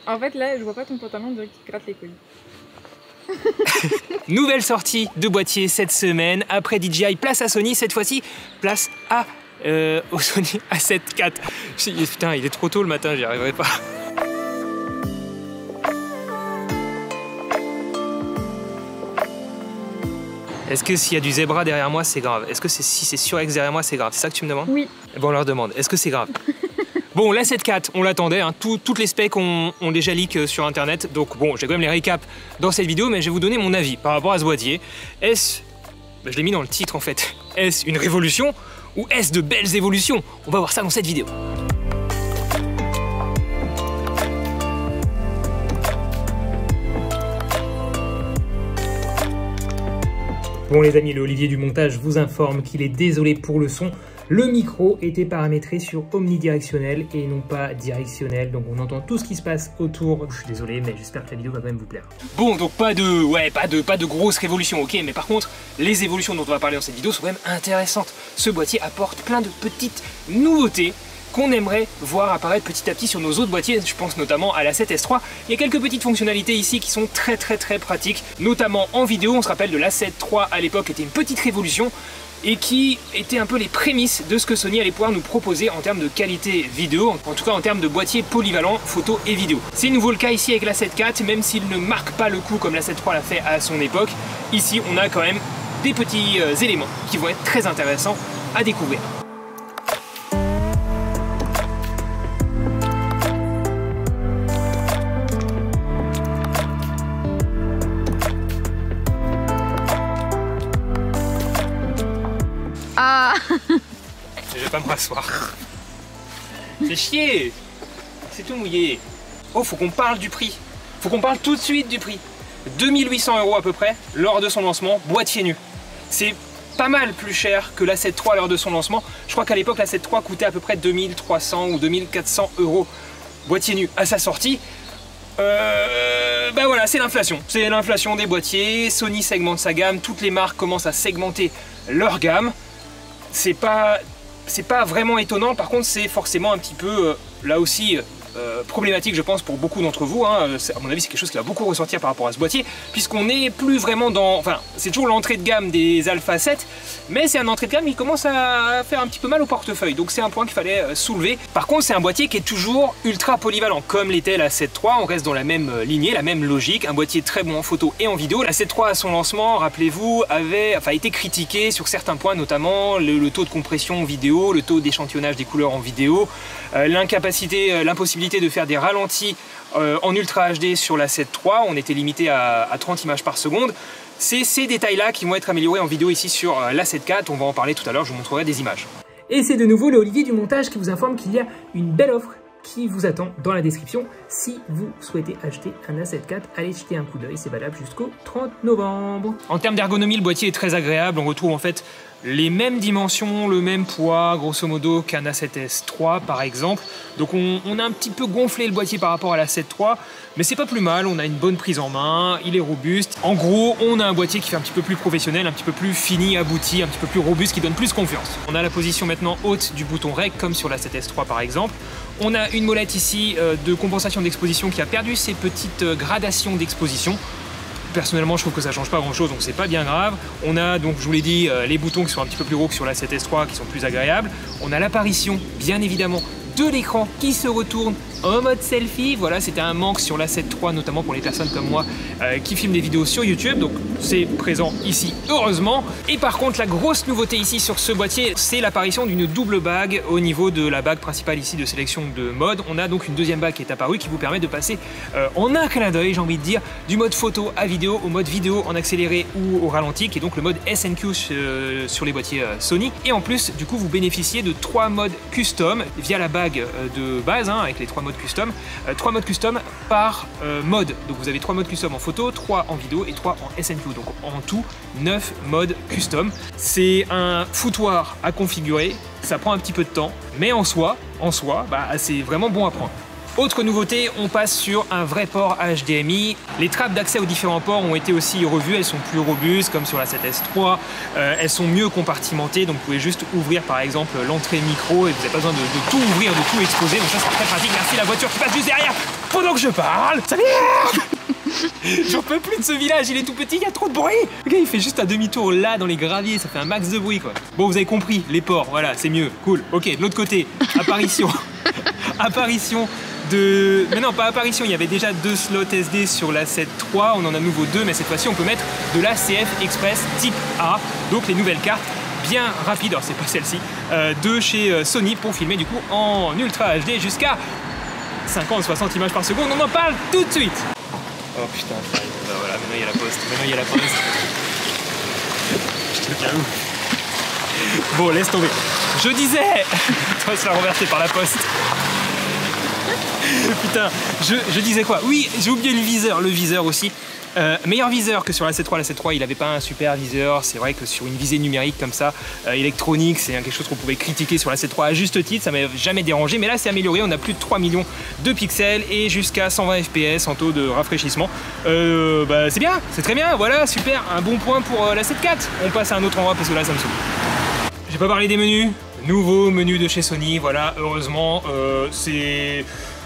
En fait, là, je vois pas ton pantalon, on dirait qu'il te gratte les couilles. Nouvelle sortie de boîtier cette semaine. Après DJI, place à Sony. Cette fois-ci, place à au Sony A7 IV. Putain, il est trop tôt le matin, j'y arriverai pas. Est-ce que s'il y a du zébra derrière moi, c'est grave? Est-ce que si c'est Surex derrière moi, c'est grave? C'est ça que tu me demandes? Oui. Bon, on leur demande. Est-ce que c'est grave? Bon, l'A7 IV, on l'attendait, hein. Toutes les specs ont déjà leak sur internet, donc bon, j'ai quand même les récaps dans cette vidéo, mais je vais vous donner mon avis par rapport à ce boîtier. Est-ce, je l'ai mis dans le titre en fait, est-ce une révolution ou est-ce de belles évolutions? On va voir ça dans cette vidéo. Bon les amis, le Olivier du montage vous informe qu'il est désolé pour le son. Le micro était paramétré sur omnidirectionnel et non pas directionnel, donc on entend tout ce qui se passe autour. Je suis désolé, mais j'espère que la vidéo va quand même vous plaire. Bon, donc pas de grosse révolution, ok, mais par contre, les évolutions dont on va parler dans cette vidéo sont quand même intéressantes. Ce boîtier apporte plein de petites nouveautés qu'on aimerait voir apparaître petit à petit sur nos autres boîtiers. Je pense notamment à l'A7S III. Il y a quelques petites fonctionnalités ici qui sont très pratiques, notamment en vidéo. On se rappelle de l'A7 III à l'époque, était une petite révolution et qui était un peu les prémices de ce que Sony allait pouvoir nous proposer en termes de qualité vidéo, en tout cas en termes de boîtier polyvalent photo et vidéo. C'est nouveau le cas ici avec l'A7 IV, même s'il ne marque pas le coup comme l'A7 III l'a fait à son époque. Ici, on a quand même des petits éléments qui vont être très intéressants à découvrir. Ah. Je vais pas me rasseoir. C'est chier. C'est tout mouillé. Oh, faut qu'on parle du prix. Faut qu'on parle tout de suite du prix. 2800 € à peu près lors de son lancement, boîtier nu. C'est pas mal plus cher que l'A7 III lors de son lancement. Je crois qu'à l'époque, l'A7 III coûtait à peu près 2300 ou 2400 € boîtier nu à sa sortie. Bah voilà, c'est l'inflation. C'est l'inflation des boîtiers. Sony segmente sa gamme. Toutes les marques commencent à segmenter leur gamme. C'est pas vraiment étonnant, par contre c'est forcément un petit peu là aussi problématique je pense pour beaucoup d'entre vous, hein. À mon avis c'est quelque chose qui va beaucoup ressortir par rapport à ce boîtier, puisqu'on n'est plus vraiment dans, enfin c'est toujours l'entrée de gamme des Alpha 7, mais c'est un entrée de gamme qui commence à faire un petit peu mal au portefeuille, donc c'est un point qu'il fallait soulever. Par contre c'est un boîtier qui est toujours ultra polyvalent, comme l'était la 7 III, on reste dans la même lignée, la même logique, un boîtier très bon en photo et en vidéo. La 7 III à son lancement, rappelez-vous, avait été critiqué sur certains points, notamment le taux de compression vidéo, le taux d'échantillonnage des couleurs en vidéo, l'impossibilité de faire des ralentis en Ultra HD sur la 7 III, on était limité à 30 images par seconde. C'est ces détails-là qui vont être améliorés en vidéo ici sur la 7 IV, on va en parler tout à l'heure, je vous montrerai des images. Et c'est de nouveau le Olivier du montage qui vous informe qu'il y a une belle offre qui vous attend dans la description. Si vous souhaitez acheter un A7 IV, allez jeter un coup d'œil, c'est valable jusqu'au 30 novembre. En termes d'ergonomie, le boîtier est très agréable, on retrouve en fait les mêmes dimensions, le même poids grosso modo qu'un A7S III par exemple. Donc on a un petit peu gonflé le boîtier par rapport à la 7 III, mais c'est pas plus mal, on a une bonne prise en main, il est robuste. En gros, on a un boîtier qui fait un petit peu plus professionnel, un petit peu plus fini, abouti, un petit peu plus robuste, qui donne plus confiance. On a la position maintenant haute du bouton REC comme sur la 7S III par exemple. On a une molette ici de compensation d'exposition qui a perdu ses petites gradations d'exposition. Personnellement, je trouve que ça change pas grand chose, donc c'est pas bien grave. On a donc, je vous l'ai dit, les boutons qui sont un petit peu plus gros que sur la 7S III, qui sont plus agréables. On a l'apparition, bien évidemment, de l'écran qui se retourne en mode selfie. Voilà, c'était un manque sur la 7 III, notamment pour les personnes comme moi qui filment des vidéos sur YouTube. Donc c'est présent ici, heureusement. Et par contre, la grosse nouveauté ici sur ce boîtier, c'est l'apparition d'une double bague au niveau de la bague principale ici de sélection de mode. On a donc une deuxième bague qui est apparue qui vous permet de passer en un clin d'œil, j'ai envie de dire, du mode photo à vidéo au mode vidéo en accéléré ou au ralenti, qui est donc le mode SNQ sur les boîtiers Sony. Et en plus, du coup, vous bénéficiez de 3 modes custom via la bague de base, hein, avec les 3 modes custom. 3 modes custom par mode. Donc vous avez 3 modes custom en photo, 3 en vidéo et 3 en SNQ. Donc en tout, 9 modes custom. C'est un foutoir à configurer, ça prend un petit peu de temps, mais en soi, bah, c'est vraiment bon à prendre. Autre nouveauté, on passe sur un vrai port HDMI. Les trappes d'accès aux différents ports ont été aussi revues, elles sont plus robustes comme sur la 7S III, elles sont mieux compartimentées, donc vous pouvez juste ouvrir par exemple l'entrée micro et vous n'avez pas besoin de tout ouvrir, de tout exposer, donc ça c'est très pratique. Merci la voiture qui passe juste derrière. pendant que je parle, ça m'énerve. J'en peux plus de ce village, il est tout petit, il y a trop de bruit. Le gars il fait juste un demi-tour là dans les graviers, ça fait un max de bruit quoi. Bon vous avez compris, les porcs, voilà c'est mieux, cool. Ok, de l'autre côté, apparition. Apparition de... Mais non pas apparition, il y avait déjà 2 slots SD sur la 7 III, on en a nouveau 2, mais cette fois-ci on peut mettre de la CF Express type A, donc les nouvelles cartes bien rapides, alors c'est pas celle-ci, de chez Sony pour filmer du coup en Ultra HD jusqu'à 50-60 images par seconde, on en parle tout de suite. Oh putain, voilà, maintenant il y a la poste, Je te tiens où? Bon, laisse tomber. Je disais, toi se faire renverser par la poste. Putain, je disais quoi? Oui, j'ai oublié le viseur aussi. Meilleur viseur que sur la 7 III. La 7 III, il n'avait pas un super viseur. C'est vrai que sur une visée numérique comme ça, électronique, c'est quelque chose qu'on pouvait critiquer sur la 7 III à juste titre. Ça m'avait jamais dérangé. Mais là, c'est amélioré. On a plus de 3 millions de pixels et jusqu'à 120 fps en taux de rafraîchissement. C'est bien, c'est très bien. Voilà, super. Un bon point pour la 7 IV. On passe à un autre endroit parce que là, ça me saoule. J'ai pas parlé des menus. Nouveau menu de chez Sony. Voilà, heureusement,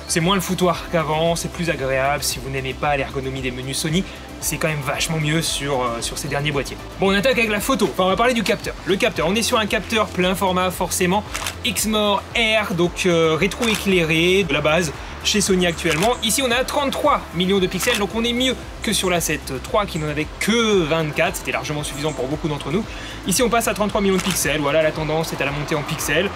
c'est moins le foutoir qu'avant, c'est plus agréable. Si vous n'aimez pas l'ergonomie des menus Sony, c'est quand même vachement mieux sur ces derniers boîtiers. Bon, on attaque avec la photo. Enfin, on va parler du capteur. Le capteur, on est sur un capteur plein format forcément. Exmor R, donc rétro-éclairé, de la base chez Sony actuellement. Ici, on a 33 millions de pixels, donc on est mieux que sur la 7 III qui n'en avait que 24. C'était largement suffisant pour beaucoup d'entre nous. Ici, on passe à 33 millions de pixels. Voilà, la tendance est à la montée en pixels.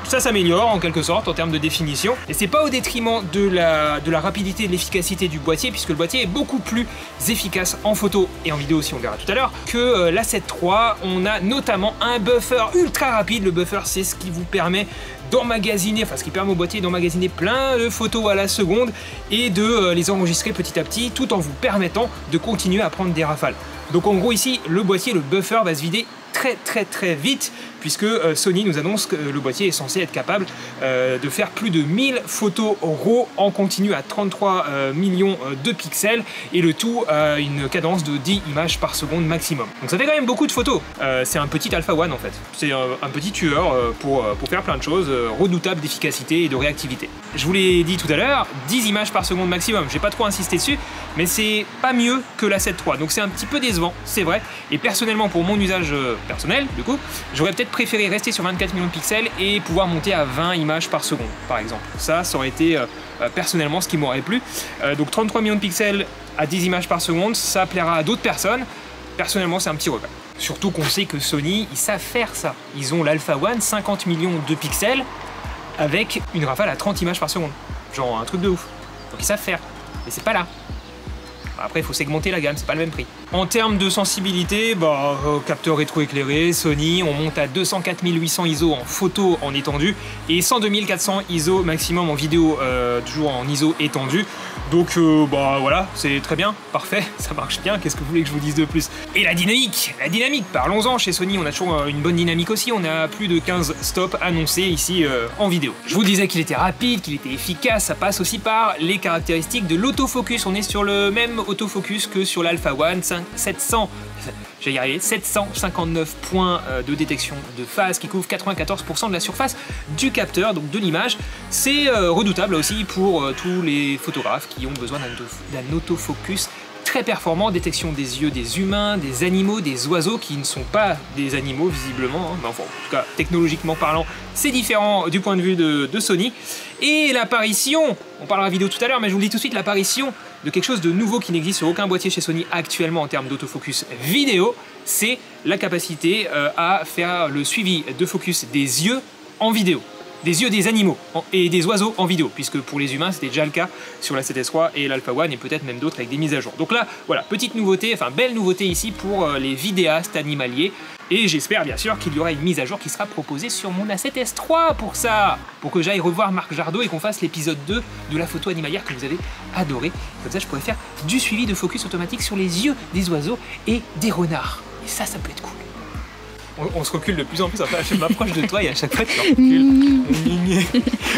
Ça s'améliore en quelque sorte en termes de définition et c'est pas au détriment de la rapidité et de l'efficacité du boîtier puisque le boîtier est beaucoup plus efficace en photo et en vidéo aussi on verra tout à l'heure que la 7 III. On a notamment un buffer ultra rapide. Le buffer c'est ce qui vous permet d'emmagasiner, enfin ce qui permet au boîtier d'emmagasiner plein de photos à la seconde et de les enregistrer petit à petit tout en vous permettant de continuer à prendre des rafales. Donc en gros ici le boîtier, le buffer va se vider très vite puisque Sony nous annonce que le boîtier est censé être capable de faire plus de 1000 photos RAW en continu à 33 millions de pixels et le tout à une cadence de 10 images par seconde maximum. Donc ça fait quand même beaucoup de photos. C'est un petit Alpha One en fait. C'est un petit tueur pour faire plein de choses, redoutable d'efficacité et de réactivité. Je vous l'ai dit tout à l'heure, 10 images par seconde maximum. J'ai pas trop insisté dessus, mais c'est pas mieux que la 7 III. Donc c'est un petit peu décevant, c'est vrai. Et personnellement, pour mon usage personnel, du coup, j'aurais peut-être préféré rester sur 24 millions de pixels et pouvoir monter à 20 images par seconde, par exemple. Ça aurait été personnellement ce qui m'aurait plu. Donc 33 millions de pixels à 10 images par seconde, ça plaira à d'autres personnes. Personnellement, c'est un petit regret. Surtout qu'on sait que Sony, ils savent faire ça. Ils ont l'Alpha One, 50 millions de pixels, avec une rafale à 30 images par seconde. Genre un truc de ouf. Donc ils savent faire. Mais c'est pas là. Après, il faut segmenter la gamme, c'est pas le même prix. En termes de sensibilité, capteur rétro-éclairé, Sony, on monte à 204 800 ISO en photo en étendu et 102 400 ISO maximum en vidéo, toujours en ISO étendu. Donc voilà, c'est très bien, parfait, ça marche bien, qu'est-ce que vous voulez que je vous dise de plus? Et la dynamique, parlons-en, chez Sony on a toujours une bonne dynamique aussi, on a plus de 15 stops annoncés ici en vidéo. Je vous disais qu'il était rapide, qu'il était efficace, ça passe aussi par les caractéristiques de l'autofocus, on est sur le même autofocus que sur l'Alpha One, 759 points de détection de phase qui couvrent 94% de la surface du capteur, donc de l'image. C'est redoutable aussi pour tous les photographes qui ont besoin d'un autofocus très performant, détection des yeux des humains, des animaux, des oiseaux qui ne sont pas des animaux visiblement, hein. Mais enfin, en tout cas technologiquement parlant, c'est différent du point de vue de Sony. Et l'apparition, on parlera vidéo tout à l'heure, mais je vous le dis tout de suite, l'apparition de quelque chose de nouveau qui n'existe sur aucun boîtier chez Sony actuellement en termes d'autofocus vidéo, c'est la capacité à faire le suivi de focus des yeux en vidéo. Des yeux des animaux et des oiseaux en vidéo, puisque pour les humains c'était déjà le cas sur la 7S III et l'Alpha One et peut-être même d'autres avec des mises à jour. Donc là, voilà, petite nouveauté, enfin belle nouveauté ici pour les vidéastes animaliers. Et j'espère bien sûr qu'il y aura une mise à jour qui sera proposée sur mon A7S III pour ça, pour que j'aille revoir Marc Jardot et qu'on fasse l'épisode 2 de la photo animalière que vous avez adoré. Comme ça je pourrais faire du suivi de focus automatique sur les yeux des oiseaux et des renards. Et ça peut être cool. On se recule de plus en plus, enfin je m'approche de toi et à chaque fois tu recules.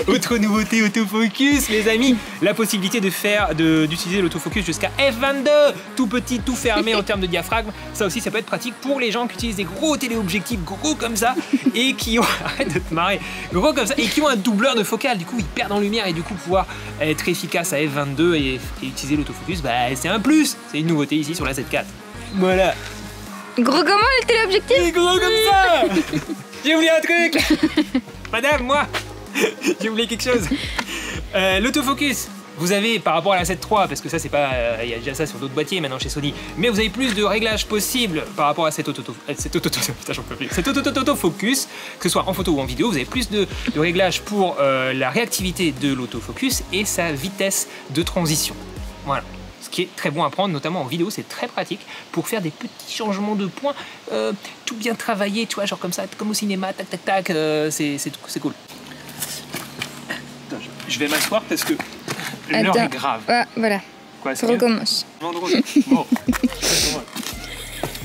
Autre nouveauté autofocus les amis, la possibilité d'utiliser l'autofocus jusqu'à f22, tout petit, tout fermé en termes de diaphragme. Ça aussi ça peut être pratique pour les gens qui utilisent des gros téléobjectifs gros comme ça et qui ont, arrête de te marrer, gros comme ça et qui ont un doubleur de focale, du coup ils perdent en lumière et du coup pouvoir être efficace à f22 et utiliser l'autofocus, bah c'est un plus, c'est une nouveauté ici sur la 7 IV. Voilà. Gros comment le téléobjectif? C'est gros comme ça. J'ai oublié un truc. Madame, moi, j'ai oublié quelque chose. L'autofocus, vous avez par rapport à la 7 III, parce que ça c'est pas, il y a déjà ça sur d'autres boîtiers maintenant chez Sony, mais vous avez plus de réglages possibles par rapport à cet autofocus, que ce soit en photo ou en vidéo, vous avez plus de réglages pour la réactivité de l'autofocus et sa vitesse de transition. Voilà. Ce qui est très bon à prendre, notamment en vidéo, c'est très pratique pour faire des petits changements de points, tout bien travaillé, tu vois, genre comme ça, comme au cinéma, tac tac tac, c'est cool. Attends, je vais m'asseoir parce que l'heure est grave. Ah, voilà. Quoi, ça recommence. Bon.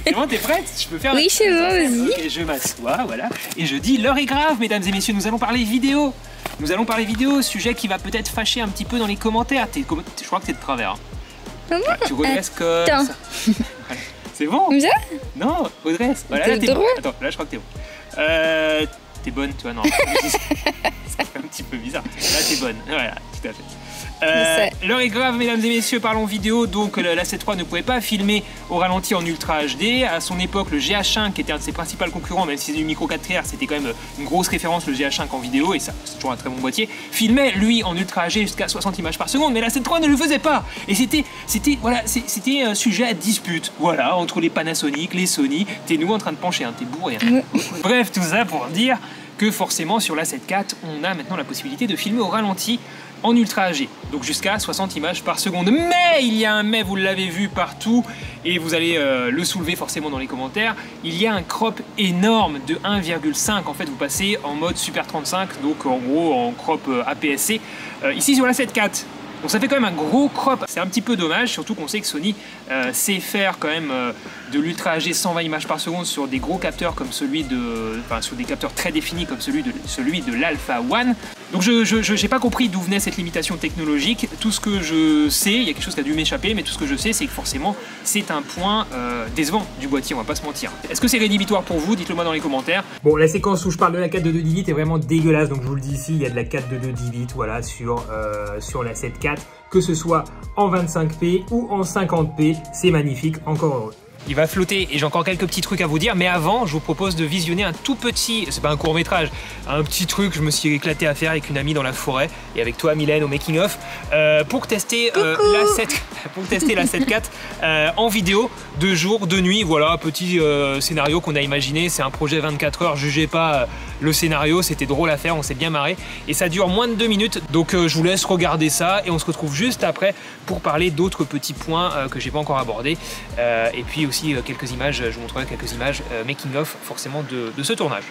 C'est bon, t'es prête? Je peux faire. Oui, c'est bon, vas-y. Ok, je m'assois, voilà. Et je dis, l'heure est grave, mesdames et messieurs, nous allons parler vidéo. Nous allons parler vidéo, sujet qui va peut-être fâcher un petit peu dans les commentaires. Je crois que t'es de travers. Hein. Tu redresses comme ça. Voilà. C'est bon? Comme ça? Non, redresse. Voilà, là t'es bon. Attends, là je crois que t'es bon. T'es bonne, tu vois, non. Ça fait un petit peu bizarre. Là t'es bonne. Voilà, tout à fait. L'heure est grave, mesdames et messieurs, parlons vidéo. Donc la 7 III ne pouvait pas filmer au ralenti en Ultra HD. À son époque, le GH5, qui était un de ses principaux concurrents, même si c'est du micro 4 tiers, c'était quand même une grosse référence, le GH5 en vidéo, et ça, c'est toujours un très bon boîtier. Filmait, lui, en Ultra HD jusqu'à 60 images par seconde, mais la 7 III ne le faisait pas. Et c'était un sujet à dispute, voilà, entre les Panasonic, les Sony. T'es nous en train de pencher, hein, t'es bourré. Hein. Bref, tout ça pour dire que forcément, sur la 7 IV, on a maintenant la possibilité de filmer au ralenti en Ultra HD, donc jusqu'à 60 images par seconde. Mais il y a un mais, vous l'avez vu partout, et vous allez le soulever forcément dans les commentaires, il y a un crop énorme de 1,5. En fait, vous passez en mode Super 35, donc en gros en crop APS-C, ici sur la 7 IV. Donc ça fait quand même un gros crop, c'est un petit peu dommage, surtout qu'on sait que Sony sait faire quand même de l'Ultra HD 120 images par seconde sur des gros capteurs comme celui de... Enfin sur des capteurs très définis comme celui de l'Alpha One. Donc je n'ai pas compris d'où venait cette limitation technologique. Tout ce que je sais, il y a quelque chose qui a dû m'échapper, mais tout ce que je sais c'est que forcément c'est un point décevant du boîtier, on va pas se mentir. Est-ce que c'est rédhibitoire pour vous? Dites-le moi dans les commentaires. Bon, la séquence où je parle de la 422 10 bits est vraiment dégueulasse, donc je vous le dis ici, il y a de la 422 10 bits voilà, sur la 7 IV, que ce soit en 25p ou en 50p, c'est magnifique, encore heureux. Il va flotter et j'ai encore quelques petits trucs à vous dire, mais avant je vous propose de visionner un tout petit, c'est pas un court métrage, un petit truc que je me suis éclaté à faire avec une amie dans la forêt et avec toi Mylène au making of pour tester la 7 IV en vidéo, de jour, de nuit. Voilà, petit scénario qu'on a imaginé, c'est un projet 24 heures, jugez pas le scénario, c'était drôle à faire, on s'est bien marré et ça dure moins de 2 minutes, donc je vous laisse regarder ça et on se retrouve juste après pour parler d'autres petits points que j'ai pas encore abordés et puis aussi quelques images, je vous montrerai quelques images making of forcément de ce tournage.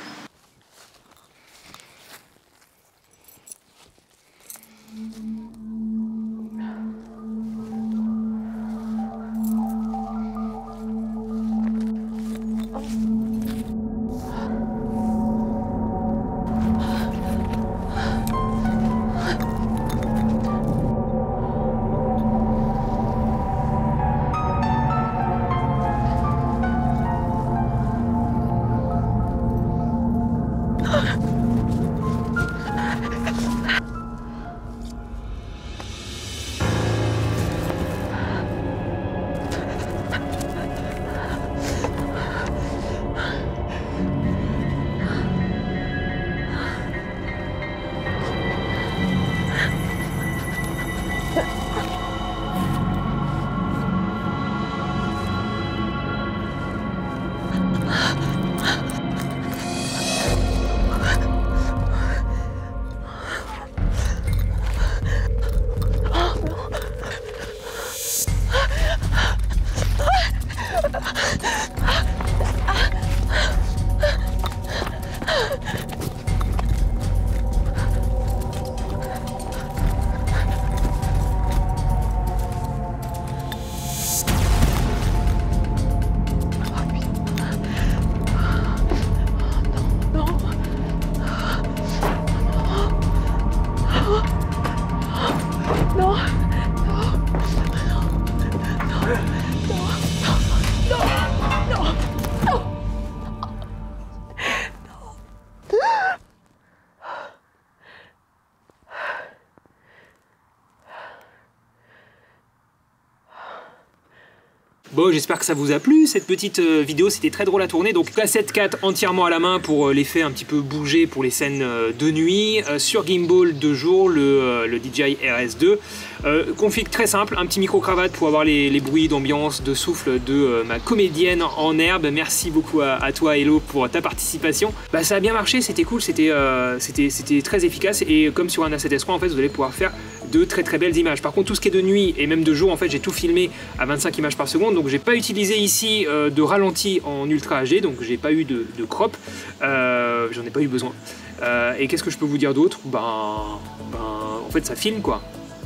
Bon, j'espère que ça vous a plu cette petite vidéo, c'était très drôle à tourner. Donc la 7.4 entièrement à la main pour l'effet un petit peu bougé pour les scènes de nuit. Sur gimbal de jour, le DJI RS2. Config très simple, un petit micro-cravate pour avoir les bruits d'ambiance, de souffle de ma comédienne en herbe. Merci beaucoup à toi Hello pour ta participation. Bah, ça a bien marché, c'était cool, c'était très efficace et comme sur un A7S III en fait vous allez pouvoir faire de très belles images. Par contre tout ce qui est de nuit et même de jour en fait j'ai tout filmé à 25 images par seconde, donc j'ai pas utilisé ici de ralenti en Ultra HD, donc j'ai pas eu de crop, j'en ai pas eu besoin. Et qu'est-ce que je peux vous dire d'autre? En fait ça filme quoi.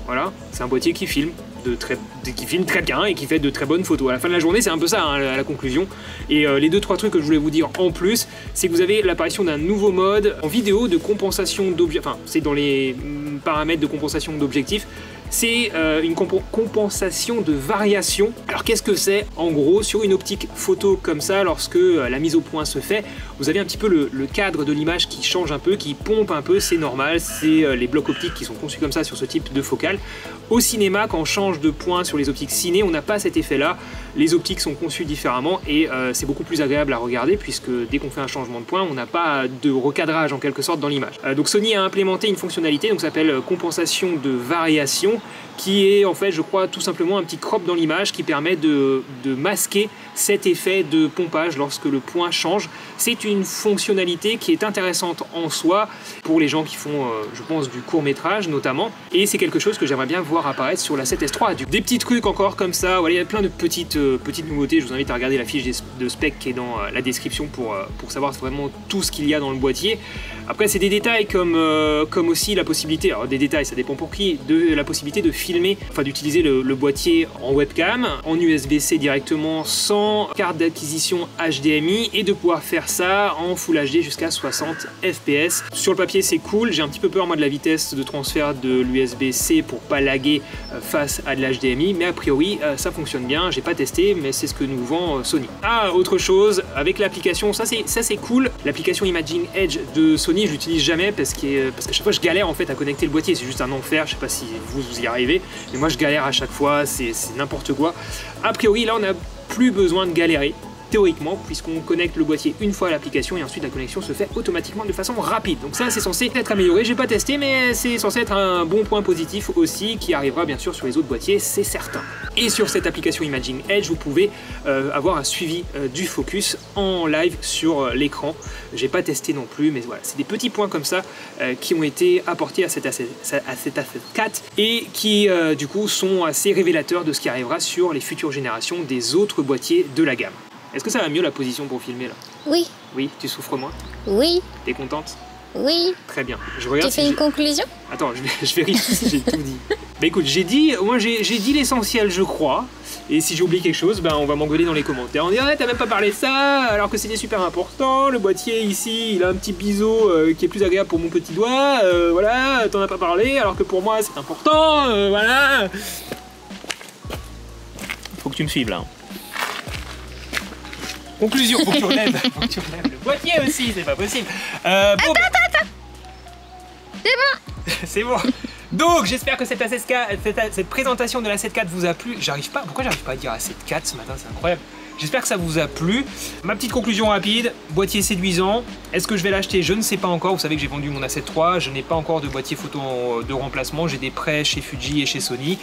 Voilà, c'est un boîtier qui filme, qui filme très bien et qui fait de très bonnes photos. À la fin de la journée, c'est un peu ça, hein, la conclusion. Et les 2-3 trucs que je voulais vous dire en plus, c'est que vous avez l'apparition d'un nouveau mode en vidéo de compensation d'objectifs. Enfin, c'est dans les paramètres de compensation d'objectifs. C'est une compensation de variation. Alors qu'est-ce que c'est? En gros, sur une optique photo comme ça, lorsque la mise au point se fait, vous avez un petit peu le cadre de l'image qui change un peu, qui pompe un peu, c'est normal, c'est les blocs optiques qui sont conçus comme ça sur ce type de focale. Au cinéma, quand on change de point sur les optiques ciné, on n'a pas cet effet-là. Les optiques sont conçues différemment et c'est beaucoup plus agréable à regarder puisque dès qu'on fait un changement de point, on n'a pas de recadrage en quelque sorte dans l'image. Donc Sony a implémenté une fonctionnalité, donc ça s'appelle compensation de variation, qui est en fait je crois tout simplement un petit crop dans l'image qui permet de masquer cet effet de pompage lorsque le point change. C'est une fonctionnalité qui est intéressante en soi pour les gens qui font je pense du court-métrage notamment, et c'est quelque chose que j'aimerais bien voir apparaître sur la 7S III. Des petits trucs encore comme ça, voilà, il y a plein de petites nouveautés. Je vous invite à regarder la fiche de spec qui est dans la description pour savoir vraiment tout ce qu'il y a dans le boîtier. Après c'est des détails comme aussi la possibilité, alors des détails ça dépend pour qui, de la possibilité de filmer, enfin d'utiliser le boîtier en webcam, en USB-C directement sans carte d'acquisition HDMI et de pouvoir faire ça en Full HD jusqu'à 60 fps. Sur le papier c'est cool, j'ai un petit peu peur moi de la vitesse de transfert de l'USB-C pour pas laguer face à de l'HDMI, mais a priori ça fonctionne bien, j'ai pas testé mais c'est ce que nous vend Sony. Ah, autre chose, avec l'application, ça c'est cool, l'application Imaging Edge de Sony je l'utilise jamais parce qu'à chaque fois je galère en fait à connecter le boîtier, c'est juste un enfer, je sais pas si vous y arrivez, mais moi je galère à chaque fois, c'est n'importe quoi. A priori là on n'a plus besoin de galérer théoriquement puisqu'on connecte le boîtier une fois à l'application et ensuite la connexion se fait automatiquement de façon rapide. Donc ça c'est censé être amélioré, j'ai pas testé mais c'est censé être un bon point positif aussi qui arrivera bien sûr sur les autres boîtiers, c'est certain. Et sur cette application Imaging Edge vous pouvez avoir un suivi du focus en live sur l'écran. J'ai pas testé non plus mais voilà, c'est des petits points comme ça qui ont été apportés à cette A7 IV et qui du coup sont assez révélateurs de ce qui arrivera sur les futures générations des autres boîtiers de la gamme. Est-ce que ça va mieux la position pour filmer là? Oui. Oui, tu souffres moins? Oui. T'es contente? Oui. Très bien. Je regarde. Tu fais une conclusion? Attends, je vérifie si j'ai tout dit. Bah écoute, j'ai dit l'essentiel je crois. Et si j'ai oublié quelque chose, ben on va m'engueuler dans les commentaires. On dit ah, t'as même pas parlé de ça alors que c'était super important. Le boîtier ici, il a un petit biseau qui est plus agréable pour mon petit doigt. Voilà, t'en as pas parlé alors que pour moi c'est important. Voilà. Faut que tu me suives là. Conclusion, faut que tu relèves le boîtier aussi, c'est pas possible. Attends. C'est bon. C'est bon. Donc j'espère que cette présentation de la 7.4 vous a plu. Pourquoi j'arrive pas à dire A7 IV ce matin, c'est incroyable. J'espère que ça vous a plu. Ma petite conclusion rapide, boîtier séduisant. Est-ce que je vais l'acheter? Je ne sais pas encore. Vous savez que j'ai vendu mon A7 III. Je n'ai pas encore de boîtier photo de remplacement. J'ai des prêts chez Fuji et chez Sony.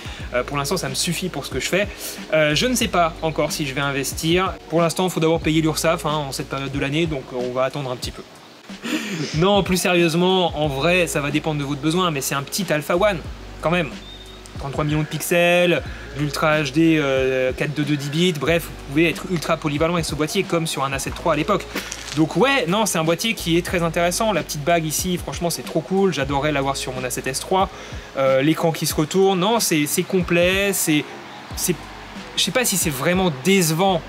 Pour l'instant, ça me suffit pour ce que je fais. Je ne sais pas encore si je vais investir. Pour l'instant, il faut d'abord payer l'URSSAF en cette période de l'année. Donc on va attendre un petit peu. Non, plus sérieusement, en vrai, ça va dépendre de votre besoin. Mais c'est un petit Alpha One quand même. 33 millions de pixels, l'Ultra HD 422 10 bits, bref, vous pouvez être ultra polyvalent avec ce boîtier comme sur un A7 III à l'époque. Donc ouais, non, c'est un boîtier qui est très intéressant. La petite bague ici, franchement, c'est trop cool. J'adorerais l'avoir sur mon A7S III. L'écran qui se retourne, non, c'est complet. Je sais pas si c'est vraiment décevant.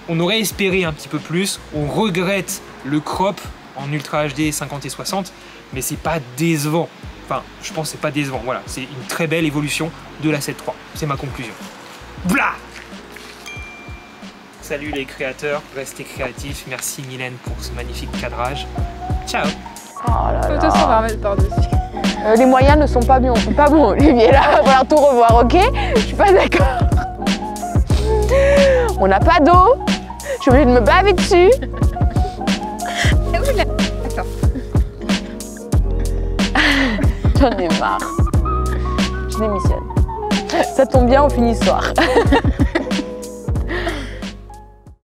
On aurait espéré un petit peu plus. On regrette le crop en Ultra HD 50 et 60, mais c'est pas décevant. Enfin, je pense que c'est pas décevant, voilà, c'est une très belle évolution de la 7 III, c'est ma conclusion. Blah! Salut les créateurs, restez créatifs, merci Mylène pour ce magnifique cadrage. Ciao! Oh là là. De toute façon, on va remettre par-dessus. Les moyens ne sont pas bons, Olivier, là, il va falloir tout revoir, ok? Je suis pas d'accord. On n'a pas d'eau. Je suis obligée de me baver dessus. Attends. J'en ai marre. Je démissionne. Ça tombe bien, on finit ce soir.